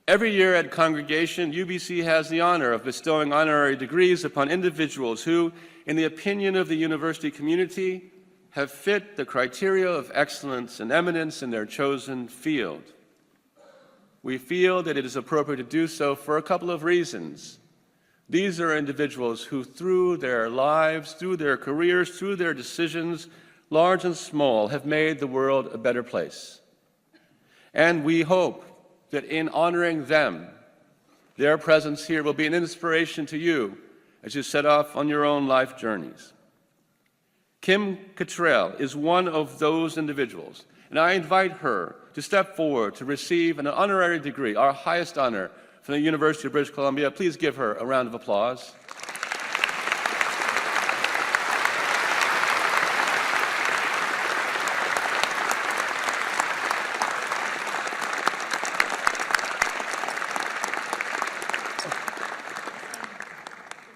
Every year at Congregation, UBC has the honor of bestowing honorary degrees upon individuals who, in the opinion of the university community, have fit the criteria of excellence and eminence in their chosen field. We feel that it is appropriate to do so for a couple of reasons. These are individuals who, through their lives, through their careers, through their decisions, large and small, have made the world a better place. And we hope that in honoring them, their presence here will be an inspiration to you as you set off on your own life journeys. Kim Cattrall is one of those individuals, and I invite her to step forward to receive an honorary degree, our highest honor, from the University of British Columbia. Please give her a round of applause.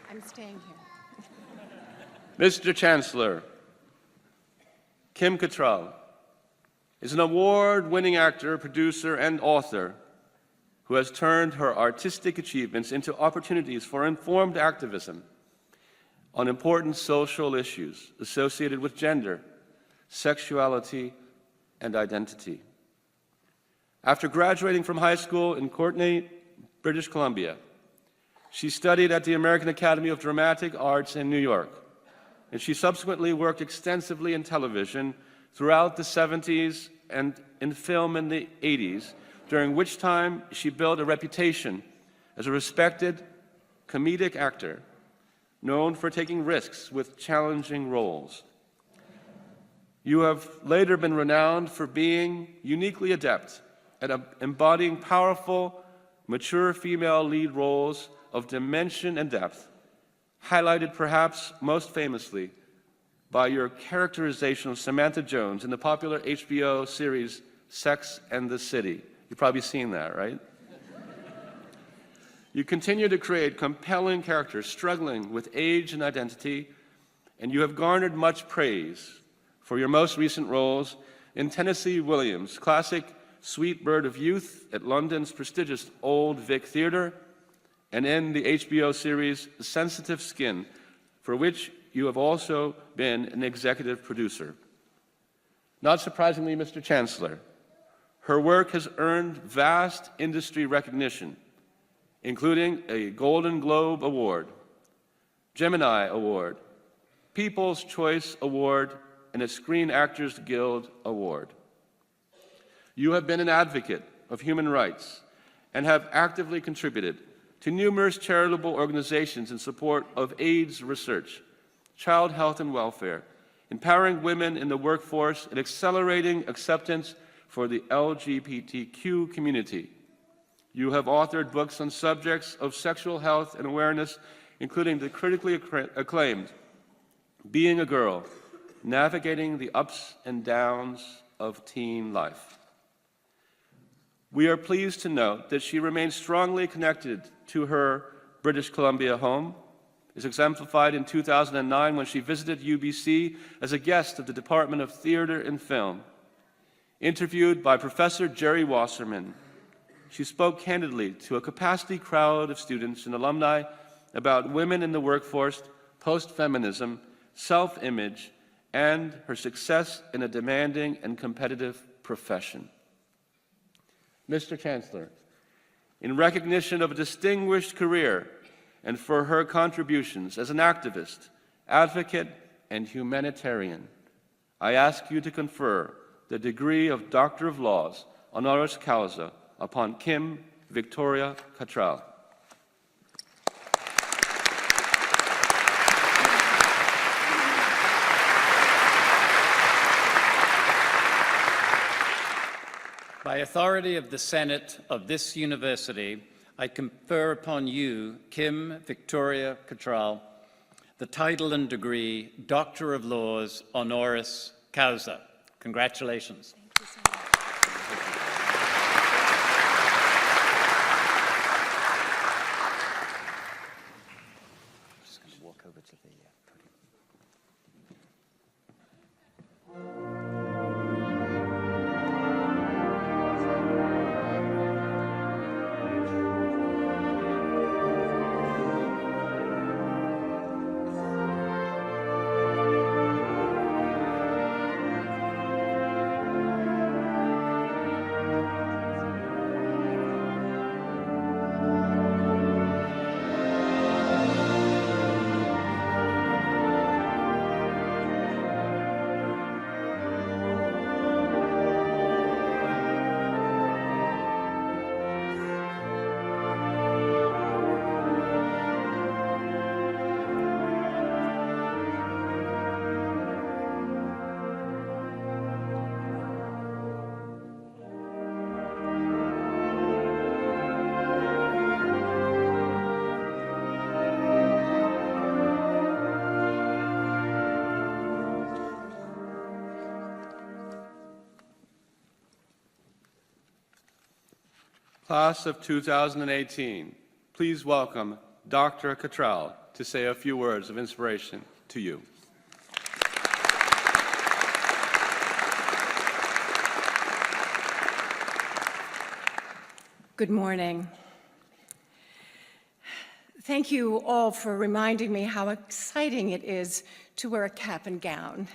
I'm staying here. Mr. Chancellor, Kim Cattrall is an award-winning actor, producer, and author who has turned her artistic achievements into opportunities for informed activism on important social issues associated with gender, sexuality, and identity. After graduating from high school in Courtenay, British Columbia, she studied at the American Academy of Dramatic Arts in New York, and she subsequently worked extensively in television throughout the 70s and in film in the 80s, during which time she built a reputation as a respected comedic actor known for taking risks with challenging roles. You have later been renowned for being uniquely adept at embodying powerful, mature female lead roles of dimension and depth, highlighted perhaps most famously by your characterization of Samantha Jones in the popular HBO series Sex and the City. You've probably seen that, right? You continue to create compelling characters struggling with age and identity, and you have garnered much praise for your most recent roles in Tennessee Williams' classic Sweet Bird of Youth at London's prestigious Old Vic Theatre, and in the HBO series Sensitive Skin, for which you have also been an executive producer. Not surprisingly, Mr. Chancellor, her work has earned vast industry recognition, including a Golden Globe Award, Gemini Award, People's Choice Award, and a Screen Actors Guild Award. You have been an advocate of human rights and have actively contributed to numerous charitable organizations in support of AIDS research, child health and welfare, empowering women in the workforce, and accelerating acceptance for the LGBTQ community. You have authored books on subjects of sexual health and awareness, including the critically acclaimed Being a Girl, Navigating the Ups and Downs of Teen Life. We are pleased to note that she remains strongly connected to her British Columbia home, as exemplified in 2009 when she visited UBC as a guest of the Department of Theatre and Film. Interviewed by Professor Jerry Wasserman, she spoke candidly to a capacity crowd of students and alumni about women in the workforce, post-feminism, self-image, and her success in a demanding and competitive profession. Mr. Chancellor, in recognition of a distinguished career and for her contributions as an activist, advocate, and humanitarian, I ask you to confer the degree of Doctor of Laws, honoris causa, upon Kim Victoria Cattrall. By authority of the Senate of this university, I confer upon you, Kim Victoria Cattrall, the title and degree Doctor of Laws, honoris causa. Congratulations. Thank you so much. I'm just going to walk over to the podium. Class of 2018, please welcome Dr. Cattrall to say a few words of inspiration to you. Good morning. Thank you all for reminding me how exciting it is to wear a cap and gown.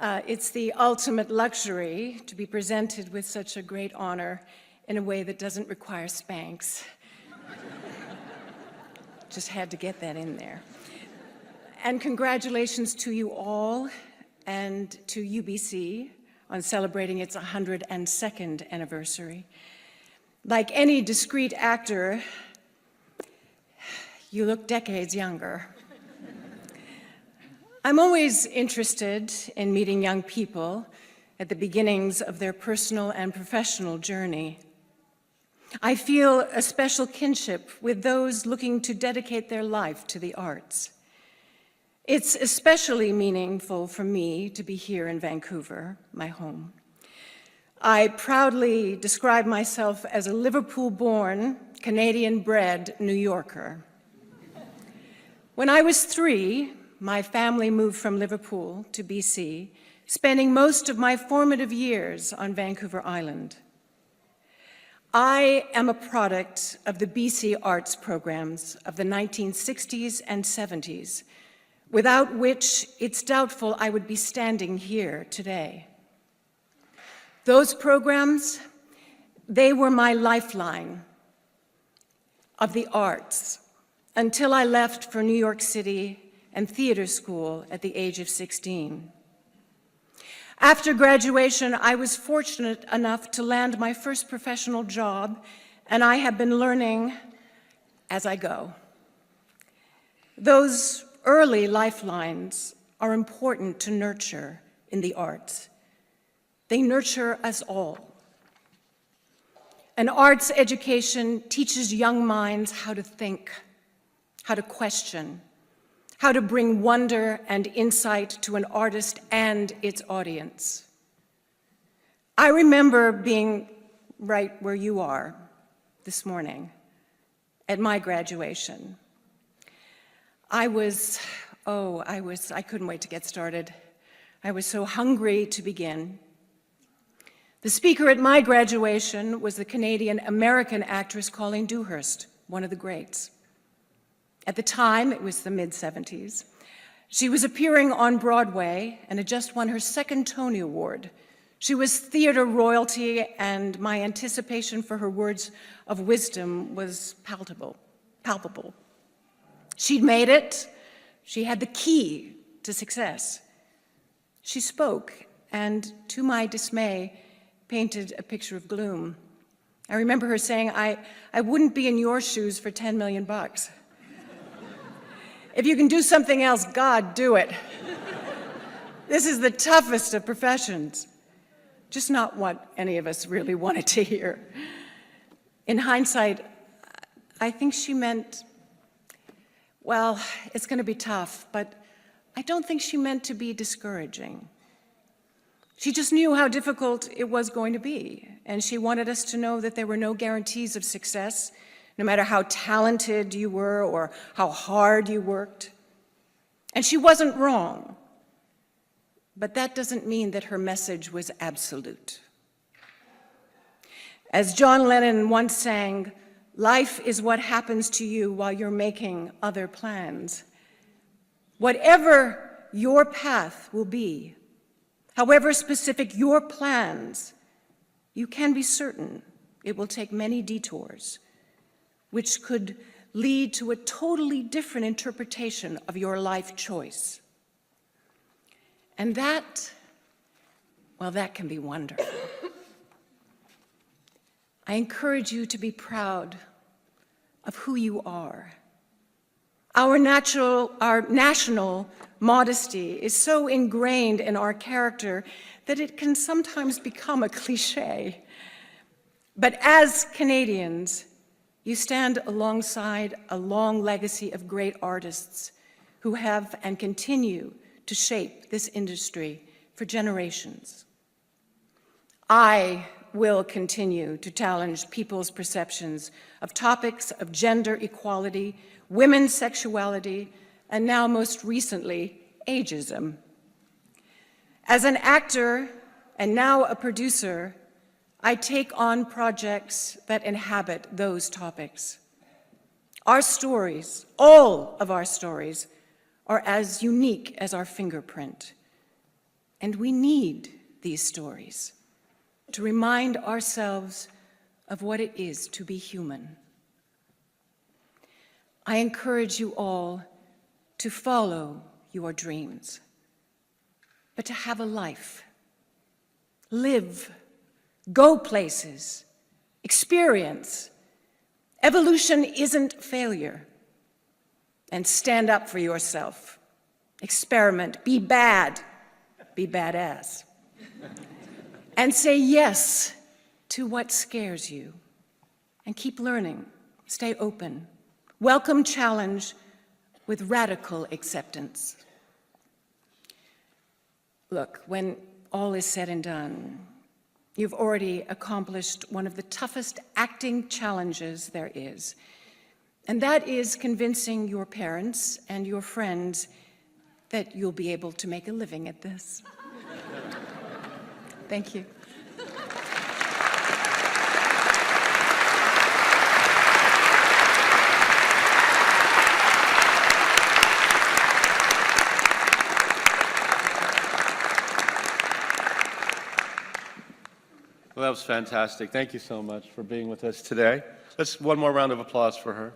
It's the ultimate luxury to be presented with such a great honor in a way that doesn't require Spanx. Just had to get that in there. And congratulations to you all and to UBC on celebrating its 102nd anniversary. Like any discreet actor, you look decades younger. I'm always interested in meeting young people at the beginnings of their personal and professional journey. I feel a special kinship with those looking to dedicate their life to the arts. It's especially meaningful for me to be here in Vancouver, my home. I proudly describe myself as a Liverpool-born, Canadian-bred New Yorker. When I was 3, my family moved from Liverpool to BC, spending most of my formative years on Vancouver Island. I am a product of the BC arts programs of the 1960s and 70s, without which it's doubtful I would be standing here today. Those programs, they were my lifeline of the arts until I left for New York City and theater school at the age of 16. After graduation, I was fortunate enough to land my first professional job, and I have been learning as I go. Those early lifelines are important to nurture in the arts. They nurture us all. An arts education teaches young minds how to think, how to question, how to bring wonder and insight to an artist and its audience. I remember being right where you are this morning at my graduation. I couldn't wait to get started. I was so hungry to begin. The speaker at my graduation was the Canadian-American actress Colleen Dewhurst, one of the greats. At the time, it was the mid-70s. She was appearing on Broadway and had just won her second Tony Award. She was theater royalty, and my anticipation for her words of wisdom was palpable. She'd made it. She had the key to success. She spoke, and to my dismay, painted a picture of gloom. I remember her saying, I wouldn't be in your shoes for $10 million. If you can do something else, God, do it. This is the toughest of professions. Just not what any of us really wanted to hear. In hindsight, I think she meant, well, it's going to be tough, but I don't think she meant to be discouraging. She just knew how difficult it was going to be, and she wanted us to know that there were no guarantees of success, no matter how talented you were or how hard you worked. And she wasn't wrong, but that doesn't mean that her message was absolute. As John Lennon once sang, "Life is what happens to you while you're making other plans." Whatever your path will be, however specific your plans, you can be certain it will take many detours, which could lead to a totally different interpretation of your life choice. And that, well, that can be wonderful. I encourage you to be proud of who you are. Our national modesty is so ingrained in our character that it can sometimes become a cliché. But as Canadians, you stand alongside a long legacy of great artists who have and continue to shape this industry for generations. I will continue to challenge people's perceptions of topics of gender equality, women's sexuality, and now most recently, ageism. As an actor and now a producer, I take on projects that inhabit those topics. Our stories, all of our stories, are as unique as our fingerprint. And we need these stories to remind ourselves of what it is to be human. I encourage you all to follow your dreams, but to have a life, live, go places, experience. Evolution isn't failure. And stand up for yourself. Experiment, be bad, be badass. And say yes to what scares you. And keep learning, stay open. Welcome challenge with radical acceptance. Look, when all is said and done, you've already accomplished one of the toughest acting challenges there is, and that is convincing your parents and your friends that you'll be able to make a living at this. Thank you. Well, that was fantastic. Thank you so much for being with us today. Let's one more round of applause for her.